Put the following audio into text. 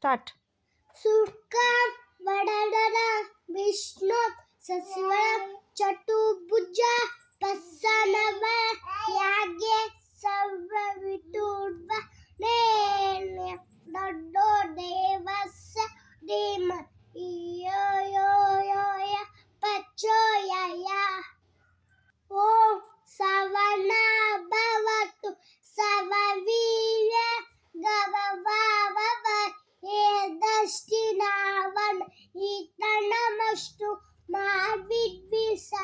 Start. ಸುರ್ಕಾಂ ವಡಡನ Vishnu ಸಸಿವಳಂ ಚತುರ್ಭುಜ ಪಸ್ಸನವ ಯಾಗೆ ಸರ್ವವಿತುರ್ವ ನೇನ ದೊಡ್ಡೋ ದೇವಸ್ಸ ಧೀಮ ಇಯೋ ಯೋ ಯೋ ಯ ಪಚ್ಚೋಯ ಓಂ ಸವನ ಭವತು ಸವವೀರ್ಯ ಗವವಾವವ ಏದಷ್ಟಿನಾವನ್ ಈತನಮಷ್ಟು ಮಾವಿದ್ವಿಸಾ